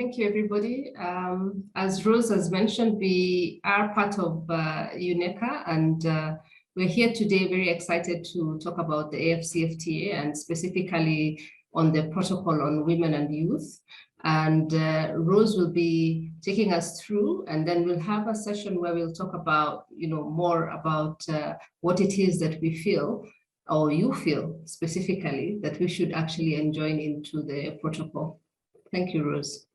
Thank you, everybody. As Rose has mentioned, we are part of UNECA, and we're here today very excited to talk about the AFCFTA and specifically on the protocol on women and youth. And Rose will be taking us through, and then we'll have a session where we'll talk about, more about what it is that we feel, or you feel specifically, that we should actually join into the protocol. Thank you, Rose.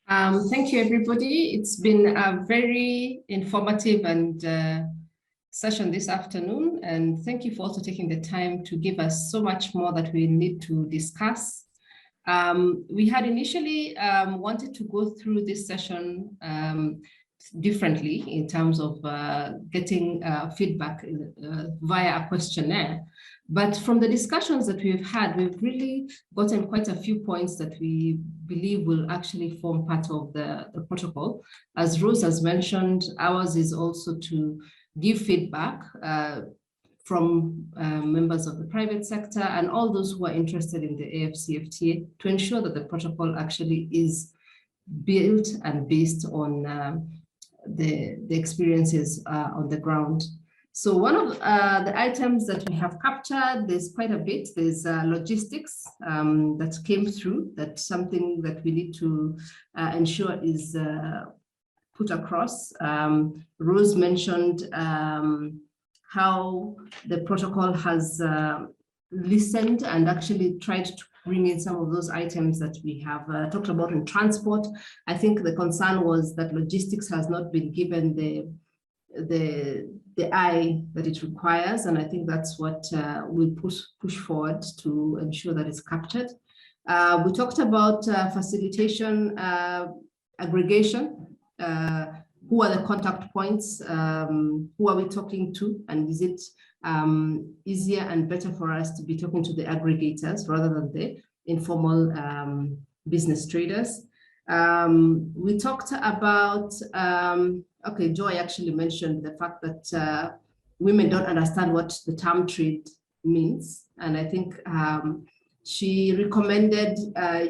Thank you, everybody. It's been a very informative and session this afternoon, and thank you for also taking the time to give us so much more that we need to discuss. We had initially wanted to go through this session differently in terms of getting feedback via a questionnaire. But from the discussions that we've had, we've really gotten quite a few points that we believe will actually form part of the protocol. As Rose has mentioned, ours is also to give feedback from members of the private sector and all those who are interested in the AFCFTA to ensure that the protocol actually is built and based on the experiences on the ground. So one of the items that we have captured, there's quite a bit. There's logistics that came through. That's something that we need to ensure is put across. Rose mentioned how the protocol has listened and actually tried to bring in some of those items that we have talked about in transport. I think the concern was that logistics has not been given the eye that it requires, and I think that's what we push forward to ensure that it's captured. We talked about facilitation, aggregation. Who are the contact points? Who are we talking to? And is it easier and better for us to be talking to the aggregators rather than the informal business traders? We talked about, okay, Joy actually mentioned the fact that women don't understand what the term trade means. And I think she recommended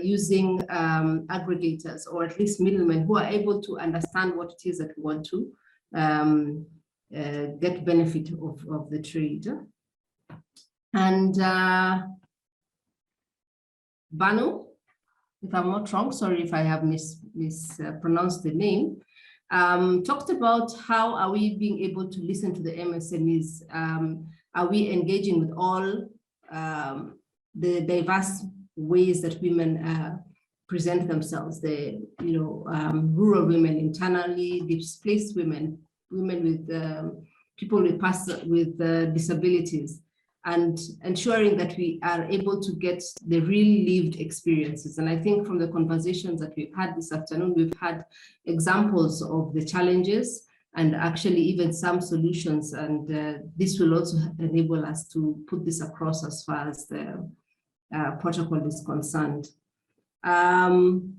using aggregators, or at least middlemen who are able to understand what it is that we want to get benefit of the trade. And Banu, if I'm not wrong, sorry if I have mispronounced the name, talked about how are we being able to listen to the MSMEs. Are we engaging with all the diverse ways that women present themselves, the rural women, internally displaced women, women with people with disabilities, and ensuring that we are able to get the real lived experiences. And I think from the conversations that we've had this afternoon, we've had examples of the challenges and actually even some solutions. And this will also enable us to put this across as far as the protocol is concerned.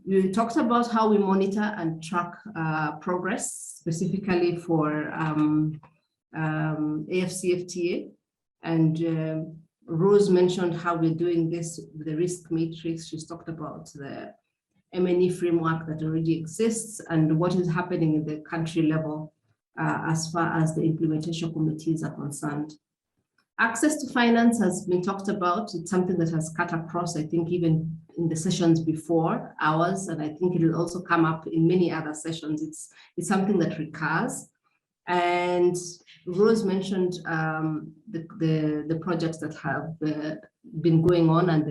We talked about how we monitor and track progress, specifically for AFCFTA. And Rose mentioned how we're doing this with the risk matrix. She's talked about the M&E framework that already exists and what is happening in the country level as far as the implementation committees are concerned. Access to finance has been talked about. It's something that has cut across, I think, even in the sessions before ours, and I think it will also come up in many other sessions. It's something that recurs. And Rose mentioned the projects that have been going on and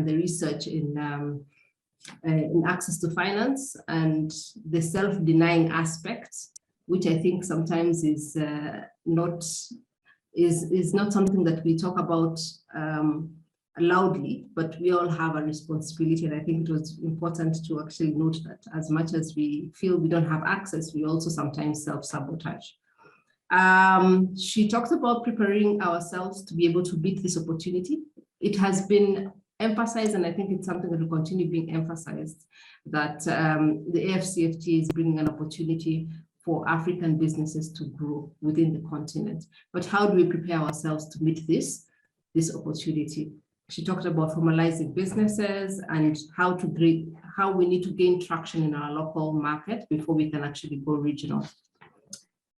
the research in access to finance and the self-denying aspect, which I think sometimes is not something that we talk about loudly, but we all have a responsibility. And I think it was important to actually note that as much as we feel we don't have access, we also sometimes self-sabotage. She talked about preparing ourselves to be able to beat this opportunity. It has been emphasized, and I think it's something that will continue being emphasized, that the AFCFTA is bringing an opportunity for African businesses to grow within the continent. But how do we prepare ourselves to meet this opportunity? She talked about formalizing businesses and how how we need to gain traction in our local market before we can actually go regional.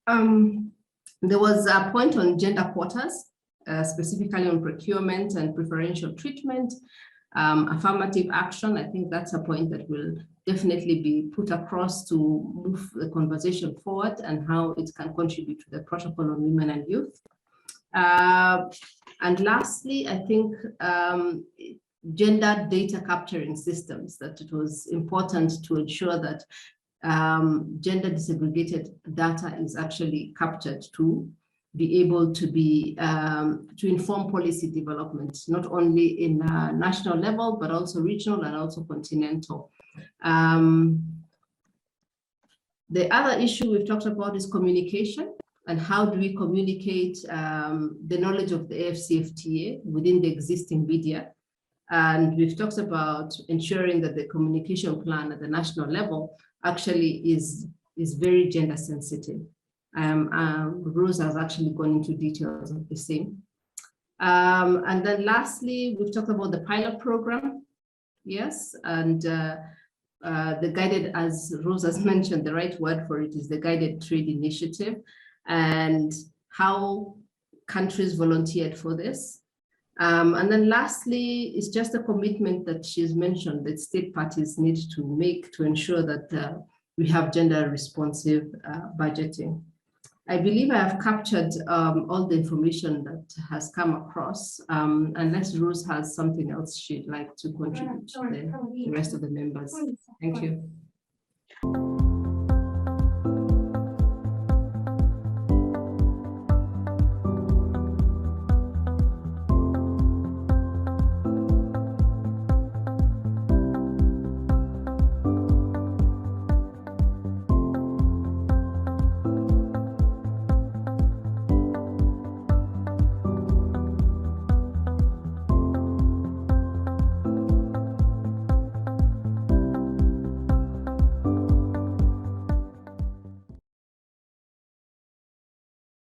There was a point on gender quotas, specifically on procurement and preferential treatment, affirmative action. I think that's a point that will definitely be put across to move the conversation forward and how it can contribute to the protocol on women and youth. And lastly, I think gender data capturing systems, that it was important to ensure that gender disaggregated data is actually captured to be able to be to inform policy development, not only in national level, but also regional and also continental. The other issue we've talked about is communication, and how do we communicate the knowledge of the AFCFTA within the existing media. And we've talked about ensuring that the communication plan at the national level actually is very gender sensitive. Rose has actually gone into details of the same. And then lastly, we've talked about the pilot program. Yes, and the guided, as Rose has mentioned, the right word for it is the guided trade initiative, and how countries volunteered for this. And then lastly, it's just a commitment that she's mentioned that state parties need to make to ensure that we have gender responsive budgeting. I believe I have captured all the information that has come across, unless Rose has something else she'd like to contribute to the rest of the members. Thank you.